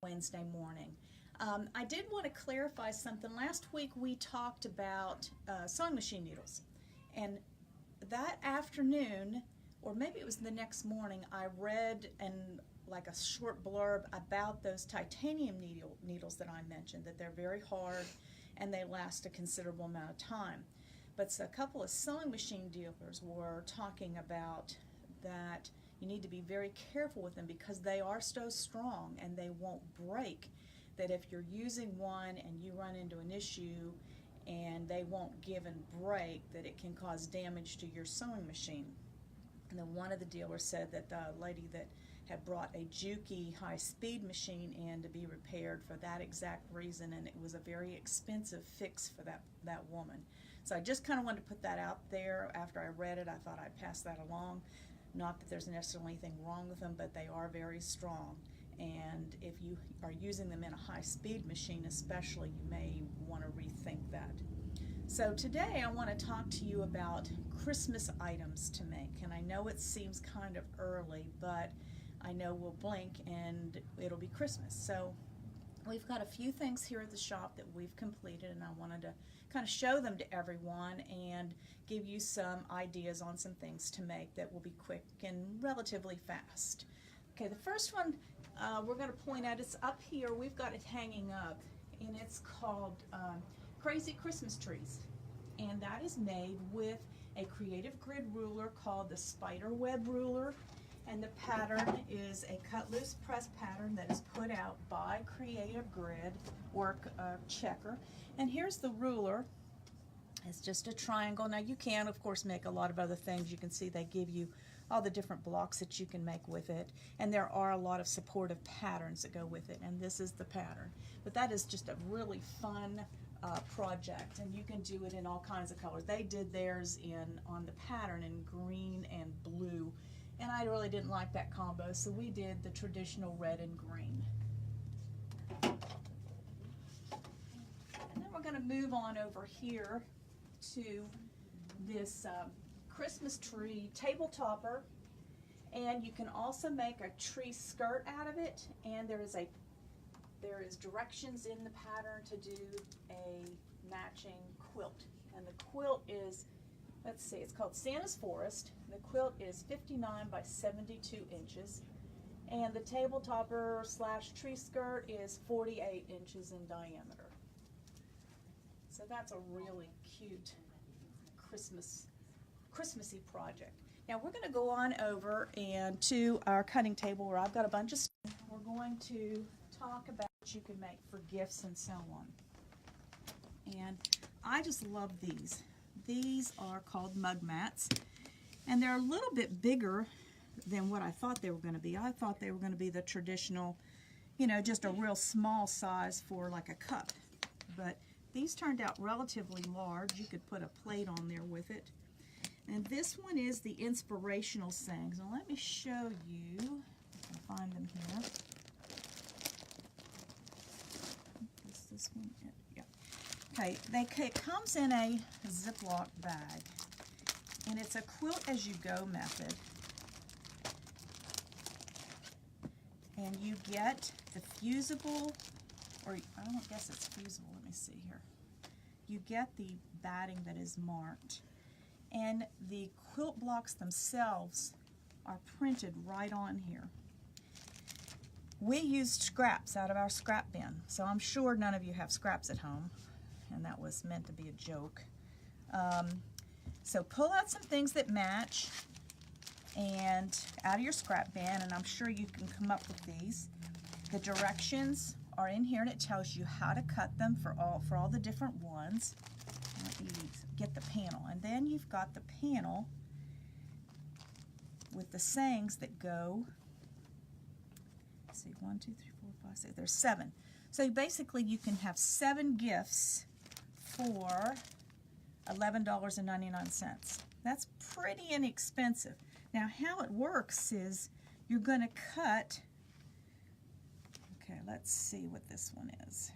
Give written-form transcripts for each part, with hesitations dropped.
Wednesday morning. I did want to clarify something. Last week we talked about sewing machine needles, and that afternoon, or maybe it was the next morning, I read like a short blurb about those titanium needles that I mentioned, that they're very hard and they last a considerable amount of time. But a couple of sewing machine dealers were talking about that you need to be very careful with them because they are so strong and they won't break, that if you're using one and you run into an issue and they won't give and break, that it can cause damage to your sewing machine. And then one of the dealers said that the lady that had brought a Juki high-speed machine in to be repaired for that exact reason, and it was a very expensive fix for that woman. So I just kind of wanted to put that out there. After I read it, I thought I'd pass that along. Not that there's necessarily anything wrong with them, but they are very strong. And if you are using them in a high-speed machine especially, you may want to rethink that. So today I want to talk to you about Christmas items to make. And I know it seems kind of early, but I know we'll blink and it'll be Christmas. So we've got a few things here at the shop that we've completed, and I wanted to kind of show them to everyone and give you some ideas on some things to make that will be quick and relatively fast. Okay, the first one we're going to point out, it's up here, we've got it hanging up, and it's called Crazy Christmas Trees. And that is made with a creative grid ruler called the Spider Web ruler. And the pattern is a cut loose press pattern that is put out by Creative Grid or Checker. And here's the ruler. It's just a triangle. Now you can, of course, make a lot of other things. You can see they give you all the different blocks that you can make with it. And there are a lot of supportive patterns that go with it. And this is the pattern. But that is just a really fun project, and you can do it in all kinds of colors. They did theirs on the pattern in green and blue. And I really didn't like that combo, so we did the traditional red and green. And then we're going to move on over here to this Christmas tree table topper. And you can also make a tree skirt out of it, and there is directions in the pattern to do a matching quilt. And the quilt is, let's see, it's called Santa's Forest. The quilt is 59 by 72 inches. And the table topper slash tree skirt is 48 inches in diameter. So that's a really cute Christmassy project. Now we're going to go on over and to our cutting table where I've got a bunch of stuff. We're going to talk about what you can make for gifts and so on. And I just love these. These are called mug mats, and they're a little bit bigger than what I thought they were going to be. I thought they were going to be the traditional, you know, just a real small size for like a cup. But these turned out relatively large. You could put a plate on there with it. And this one is the inspirational sayings. Now let me show you. I can find them here. Is this one? Yeah. Okay, it comes in a Ziploc bag, and it's a quilt as you go method. And you get the fusible, or I don't guess it's fusible, let me see here. You get the batting that is marked. And the quilt blocks themselves are printed right on here. We used scraps out of our scrap bin, so I'm sure none of you have scraps at home, and that was meant to be a joke. So pull out some things that match and out of your scrap bin, and I'm sure you can come up with these. The directions are in here, and it tells you how to cut them for all the different ones. Let me get the panel, and then you've got the panel with the sayings that go. Let's see, 1, 2, 3, 4, 5, 6. There's 7. So basically, you can have 7 gifts for $11.99. That's pretty inexpensive. Now, how it works is you're going to cut. Okay, let's see what this one is.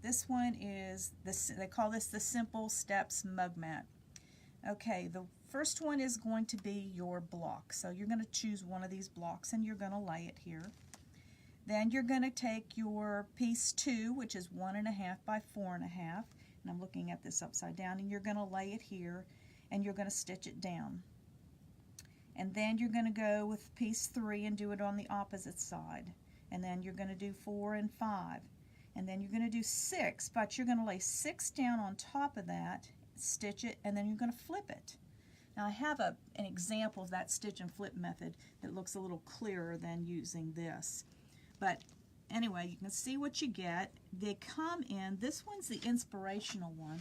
This one is, they call this the Simple Steps Mug Mat. Okay, the first one is going to be your block. So you're going to choose one of these blocks and you're going to lay it here. Then you're going to take your piece 2, which is 1.5 by 4.5, and I'm looking at this upside down, and you're going to lay it here, and you're going to stitch it down. And then you're going to go with piece 3 and do it on the opposite side. And then you're going to do 4 and 5. And then you're going to do 6, but you're going to lay 6 down on top of that, stitch it, and then you're going to flip it. Now I have an example of that stitch and flip method that looks a little clearer than using this. But anyway, you can see what you get. They come in, this one's the inspirational one.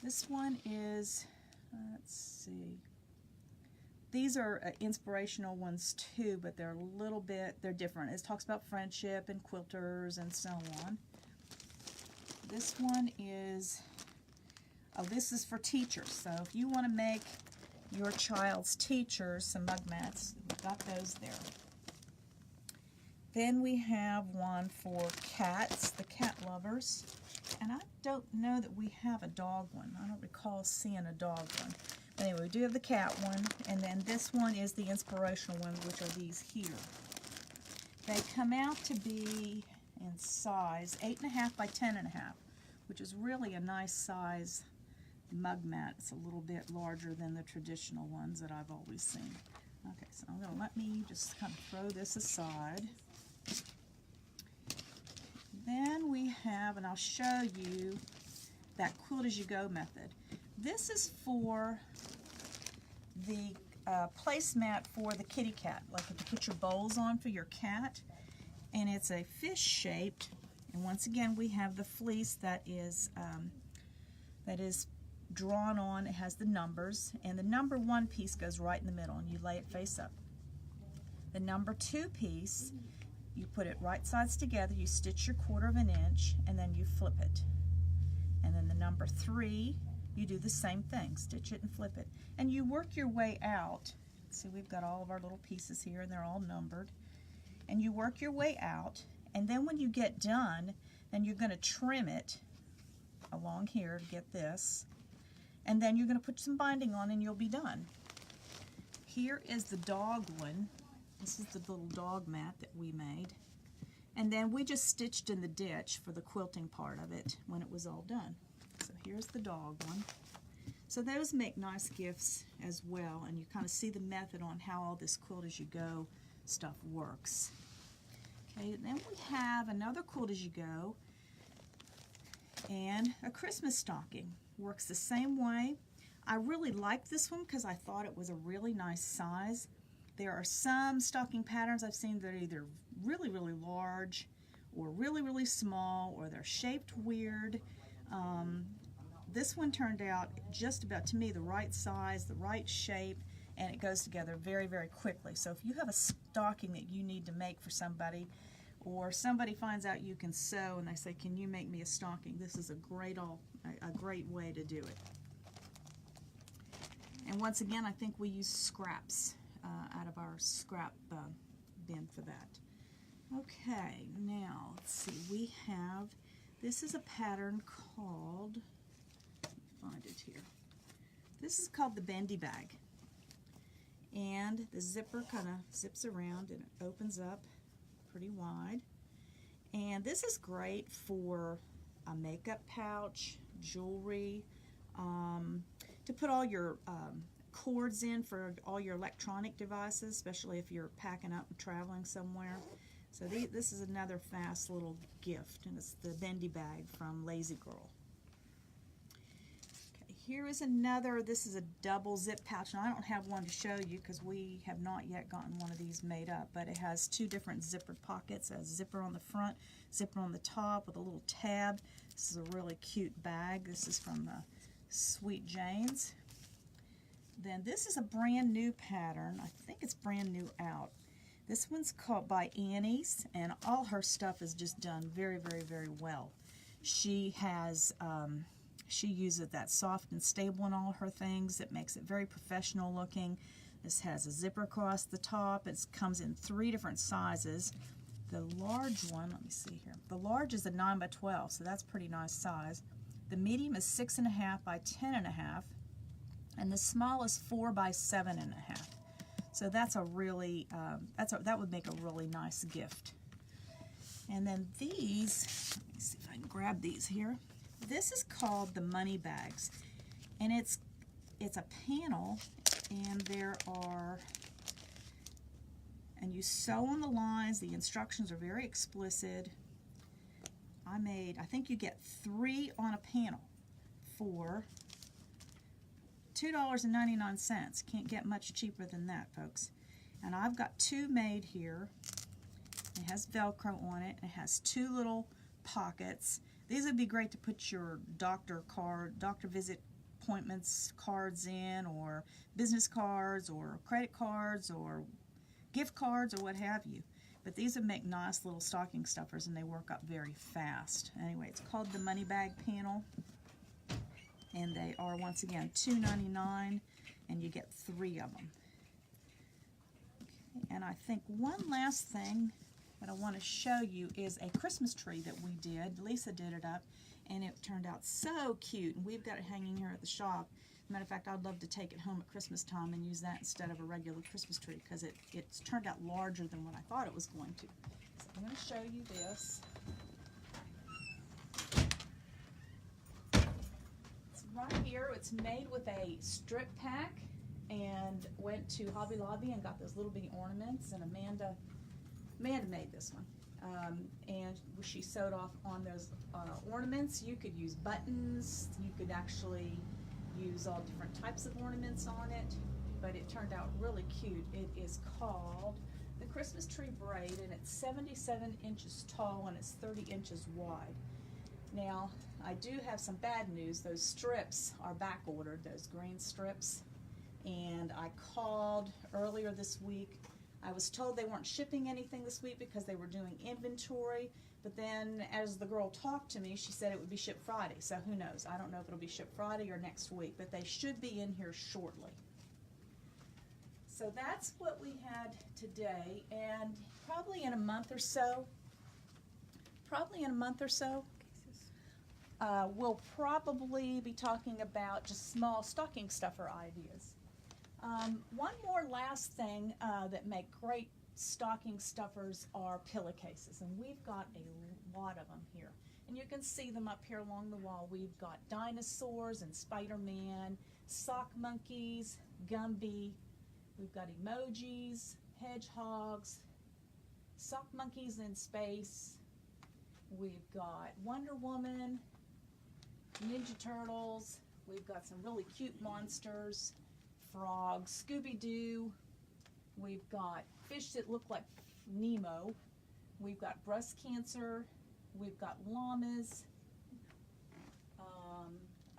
This one is, let's see, these are inspirational ones too, but they're a little bit, they're different. It talks about friendship and quilters and so on. This one is, oh, this is for teachers. So if you want to make your child's teachers some mug mats, we've got those there. Then we have one for cats, the cat lovers. And I don't know that we have a dog one. I don't recall seeing a dog one. But anyway, we do have the cat one, and then this one is the inspirational one, which are these here. They come out to be in size 8.5 by 10.5, which is really a nice size mug mat. It's a little bit larger than the traditional ones that I've always seen. Okay, so I'm going to let me just kind of throw this aside. Then we have, and I'll show you, that quilt as you go method. This is for the placemat for the kitty cat, like to put your bowls on for your cat. And it's a fish shaped, and once again we have the fleece that is drawn on. It has the numbers, and the number 1 piece goes right in the middle, and you lay it face up. The number 2 piece, you put it right sides together, you stitch your 1/4 inch, and then you flip it. And then the number 3, you do the same thing, stitch it and flip it. And you work your way out. See, we've got all of our little pieces here, and they're all numbered. And you work your way out, and then when you get done, then you're going to trim it along here to get this. And then you're going to put some binding on, and you'll be done. Here is the dog one. This is the little dog mat that we made. And then we just stitched in the ditch for the quilting part of it when it was all done. So here's the dog one. So those make nice gifts as well, and you kind of see the method on how all this quilt as you go stuff works. Okay, then we have another quilt as you go, and a Christmas stocking. Works the same way. I really like this one because I thought it was a really nice size. There are some stocking patterns I've seen that are either really, really large or really, really small, or they're shaped weird. This one turned out just about, to me, the right size, the right shape, and it goes together very, very quickly. So if you have a stocking that you need to make for somebody, or somebody finds out you can sew and they say, can you make me a stocking, this is a great way to do it. And once again, I think we use scraps out of our scrap bin for that. Okay, now let's see, we have, this is a pattern called, let me find it here. This is called the bendy bag. And the zipper kind of zips around and it opens up pretty wide. And this is great for a makeup pouch, jewelry, to put all your cords in for all your electronic devices, especially if you're packing up and traveling somewhere. So this is another fast little gift, and it's the bendy bag from Lazy Girl. Okay, here is another, this is a double zip pouch, and I don't have one to show you because we have not yet gotten one of these made up, but it has 2 different zippered pockets, a zipper on the front, zipper on the top with a little tab. This is a really cute bag. This is from Sweet Jane's. Then this is a brand new pattern. I think it's brand new out. This one's called by Annie's, and all her stuff is just done very, very, very well. She has, she uses that soft and stable in all her things. It makes it very professional looking. This has a zipper across the top. It comes in 3 different sizes. The large one, let me see here. The large is a 9 by 12, so that's a pretty nice size. The medium is 6.5 by 10.5. And the small is 4 by 7.5. So that's a really, that would make a really nice gift And then these, let me see if I can grab these here. This is called the money bags, and it's a panel, and there are, and you sew on the lines. The instructions are very explicit. I think you get 3 on a panel for $2.99. Can't get much cheaper than that, folks. And I've got 2 made here. It has Velcro on it. It has 2 little pockets. These would be great to put your doctor visit appointments cards in, or business cards, or credit cards, or gift cards, or what have you. But these would make nice little stocking stuffers, and they work up very fast. Anyway, it's called the money bag panel, and they are, once again, $2.99, and you get 3 of them. Okay, and I think one last thing that I want to show you is a Christmas tree that we did. Lisa did it up, and it turned out so cute, and we've got it hanging here at the shop. Matter of fact, I'd love to take it home at Christmas time and use that instead of a regular Christmas tree, because it's turned out larger than what I thought it was going to. So I'm going to show you this. It's right here. It's made with a strip pack, and went to Hobby Lobby and got those little bitty ornaments, and Amanda made this one. And she sewed off on those ornaments. You could use buttons. You could actually use all different types of ornaments on it, but it turned out really cute. It is called the Christmas Tree Braid, and it's 77 inches tall and it's 30 inches wide. Now, I do have some bad news. Those strips are back ordered, those green strips, and I called earlier this week. I was told they weren't shipping anything this week because they were doing inventory, but then as the girl talked to me, she said it would be shipped Friday, so who knows. I don't know if it'll be shipped Friday or next week, but they should be in here shortly. So that's what we had today, and probably in a month or so, we'll probably be talking about just small stocking stuffer ideas. One more last thing that make great stocking stuffers are pillowcases, and we've got a lot of them here. And you can see them up here along the wall. We've got dinosaurs and Spider-Man, sock monkeys, Gumby. We've got emojis, hedgehogs, sock monkeys in space. We've got Wonder Woman, Ninja Turtles. We've got some really cute monsters, frogs, Scooby-Doo. We've got fish that look like Nemo. We've got breast cancer. We've got llamas,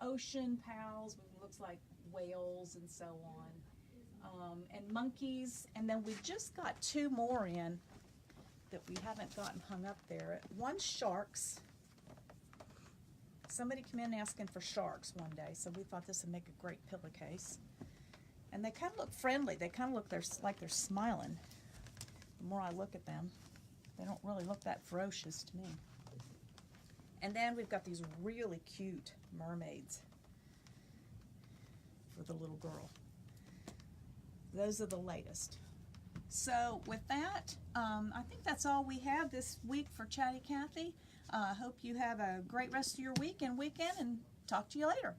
ocean pals, which looks like whales and so on, and monkeys. And then we've just got 2 more in that we haven't gotten hung up there. One's sharks. Somebody came in asking for sharks one day, so we thought this would make a great pillowcase. And they kind of look friendly. They kind of look like they're smiling. The more I look at them, they don't really look that ferocious to me. And then we've got these really cute mermaids for the little girl. Those are the latest. So with that, I think that's all we have this week for Chatty Cathy. I hope you have a great rest of your week and weekend, and talk to you later.